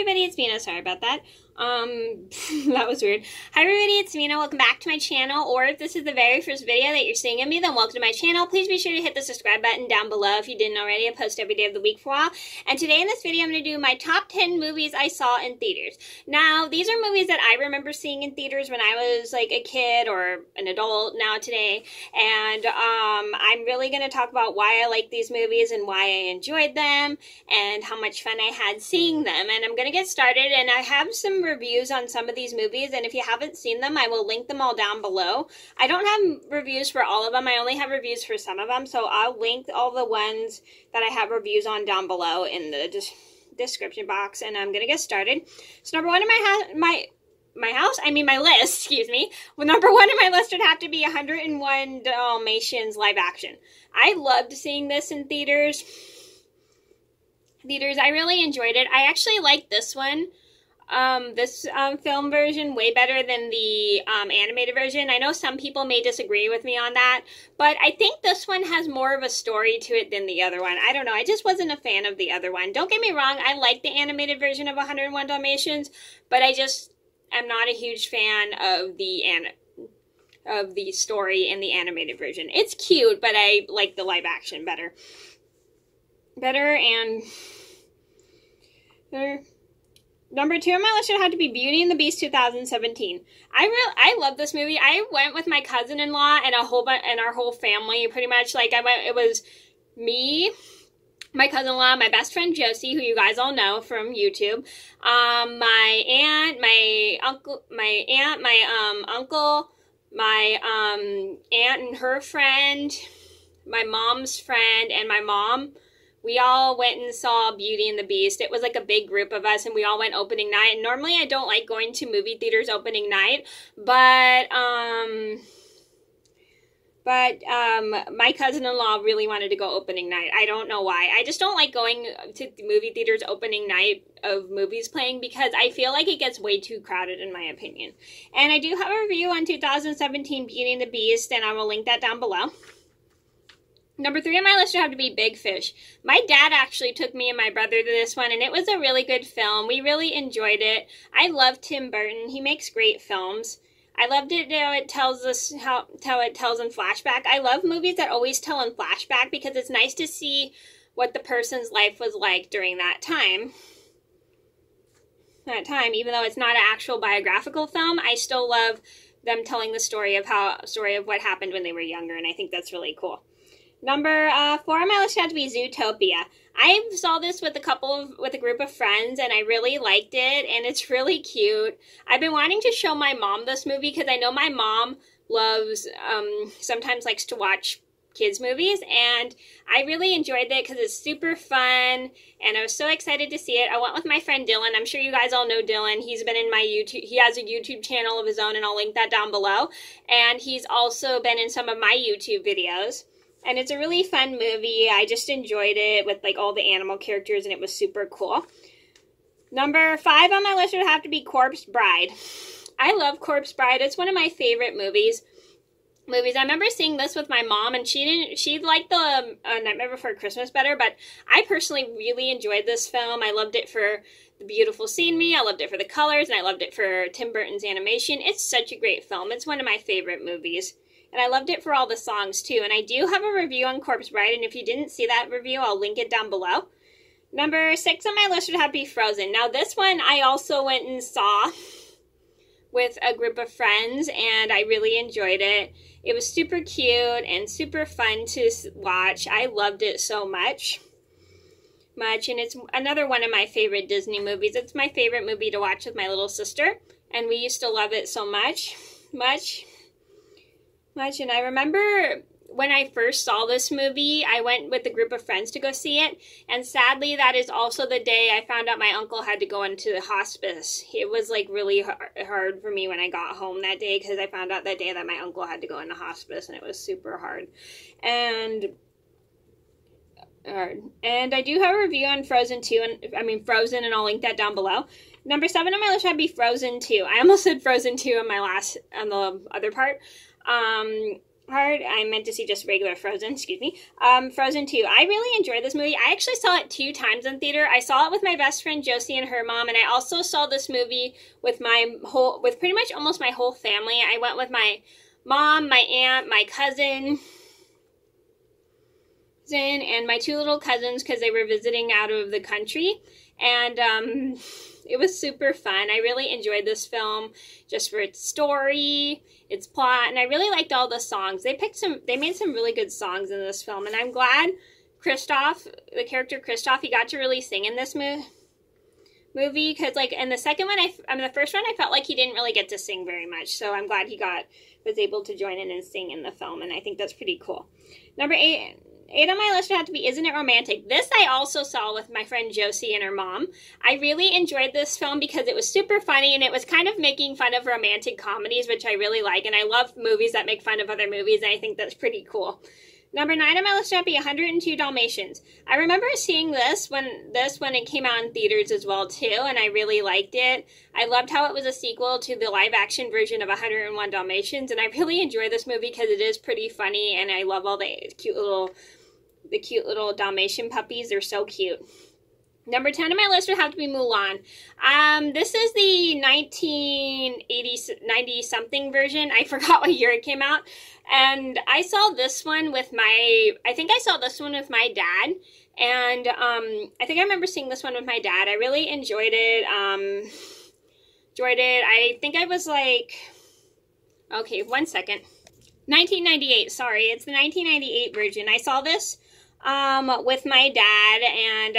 everybody, it's Mena. Sorry about that. That was weird. Hi everybody, it's Mena. Welcome back to my channel, or if this is the very first video that you're seeing of me, then welcome to my channel. Please be sure to hit the subscribe button down below if you didn't already. I post every day of the week for a while. And today in this video, I'm going to do my top 10 movies I saw in theaters. Now, these are movies that I remember seeing in theaters when I was like a kid or an adult now today. And I'm really going to talk about why I like these movies and why I enjoyed them and how much fun I had seeing them. And I'm going to get started, and I have some reviews on some of these movies, and if you haven't seen them, I will link them all down below. I don't have reviews for all of them. I only have reviews for some of them, so I'll link all the ones that I have reviews on down below in the description box, and I'm gonna get started. So number one in my list, excuse me. Well, number one in my list would have to be 101 Dalmatians live action. I loved seeing this in theaters. I really enjoyed it. I actually liked this one. This film version way better than the animated version. I know some people may disagree with me on that, but I think this one has more of a story to it than the other one. I don't know. I just wasn't a fan of the other one. Don't get me wrong. I like the animated version of 101 Dalmatians, but I just am not a huge fan of the story in the animated version. It's cute, but I like the live action better. Number two on my list should have to be Beauty and the Beast 2017. I love this movie. I went with my cousin-in-law and our whole family pretty much. Like it was me, my cousin-in-law, my best friend Josie, who you guys all know from YouTube, my aunt, my uncle, my aunt and her friend, my mom's friend, and my mom. We all went and saw Beauty and the Beast. It was like a big group of us, and we all went opening night. And normally I don't like going to movie theaters opening night, but my cousin-in-law really wanted to go opening night. I don't know why. I just don't like going to movie theaters opening night of movies playing because I feel like it gets way too crowded in my opinion. And I do have a review on 2017 Beauty and the Beast, and I will link that down below. Number three on my list would have to be Big Fish. My dad actually took me and my brother to this one, and it was a really good film. We really enjoyed it. I love Tim Burton. He makes great films. I loved it how it tells us how it tells in flashback. I love movies that always tell in flashback because it's nice to see what the person's life was like during that time. Even though it's not an actual biographical film, I still love them telling the story of what happened when they were younger, and I think that's really cool. Number four on my list had to be Zootopia. I saw this with a group of friends, and I really liked it, and it's really cute. I've been wanting to show my mom this movie because I know my mom sometimes likes to watch kids movies, and I really enjoyed it because it's super fun, and I was so excited to see it. I went with my friend Dylan. I'm sure you guys all know Dylan. He's been in my YouTube. He has a YouTube channel of his own, and I'll link that down below. And he's also been in some of my YouTube videos. And it's a really fun movie. I just enjoyed it with like all the animal characters, and it was super cool. Number five on my list would have to be Corpse Bride. I love Corpse Bride. It's one of my favorite movies. I remember seeing this with my mom, and she liked the Nightmare Before Christmas better, but I personally really enjoyed this film. I loved it for the beautiful scenery, I loved it for the colors, and I loved it for Tim Burton's animation. It's such a great film. It's one of my favorite movies. And I loved it for all the songs, too. And I do have a review on Corpse Bride, and if you didn't see that review, I'll link it down below. Number six on my list would have to be Frozen. Now, this one I also went and saw with a group of friends, and I really enjoyed it. It was super cute and super fun to watch. I loved it so much. And it's another one of my favorite Disney movies. It's my favorite movie to watch with my little sister, and we used to love it so much. And I remember when I first saw this movie, I went with a group of friends to go see it, and sadly that is also the day I found out my uncle had to go into the hospice. It was like really hard for me when I got home that day because I found out that day that my uncle had to go into hospice, and it was super hard. And I do have a review on Frozen 2, Frozen, and I'll link that down below. Number seven on my list would be Frozen 2. I almost said Frozen 2 on the other part. hard. I meant to see just regular Frozen, excuse me. Frozen 2. I really enjoyed this movie. I actually saw it 2 times in theater. I saw it with my best friend Josie and her mom, and I also saw this movie with with pretty much almost my whole family. I went with my mom, my aunt, my cousin, and my 2 little cousins because they were visiting out of the country. And it was super fun. I really enjoyed this film just for its story, its plot, and I really liked all the songs. They made some really good songs in this film, and I'm glad Kristoff, the character Kristoff, he got to really sing in this movie because, like, in the second one, the first one, I felt like he didn't really get to sing very much, so I'm glad he was able to join in and sing in the film, and I think that's pretty cool. Number 8 on my list would have to be Isn't It Romantic? This I also saw with my friend Josie and her mom. I really enjoyed this film because it was super funny and it was kind of making fun of romantic comedies, which I really like. And I love movies that make fun of other movies, and I think that's pretty cool. Number 9 on my list would have to be 102 Dalmatians. I remember seeing this when it came out in theaters as well too, and I really liked it. I loved how it was a sequel to the live-action version of 101 Dalmatians, and I really enjoy this movie because it is pretty funny, and I love all the cute little Dalmatian puppies. They're so cute. Number 10 on my list would have to be Mulan. This is the 90-something version. I forgot what year it came out. And I saw this one with my dad. And I think I remember seeing this one with my dad. I really enjoyed it. I think I was like, okay, 1 second. 1998, sorry. It's the 1998 version. I saw this with my dad, and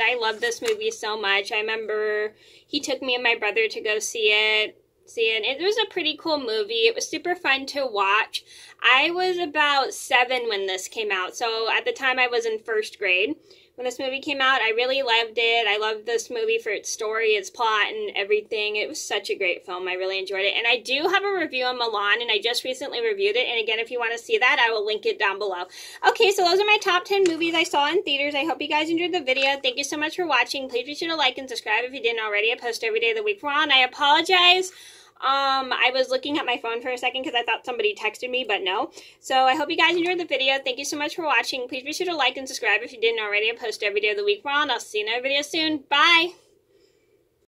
I love this movie so much. I remember he took me and my brother to go see it. It was a pretty cool movie. It was super fun to watch. I was about 7 when this came out, so at the time I was in 1st grade. When this movie came out, I really loved it. I loved this movie for its story, its plot, and everything. It was such a great film. I really enjoyed it. And I do have a review on Mulan, and I just recently reviewed it. And again, if you want to see that, I will link it down below. Okay, so those are my top 10 movies I saw in theaters. I hope you guys enjoyed the video. Thank you so much for watching. Please be sure to like and subscribe if you didn't already. I post every day of the week. And I apologize. I was looking at my phone for a second because I thought somebody texted me, but no. So I hope you guys enjoyed the video. Thank you so much for watching. Please be sure to like and subscribe if you didn't already. I post every day of the week. I'll see you in another video soon. Bye!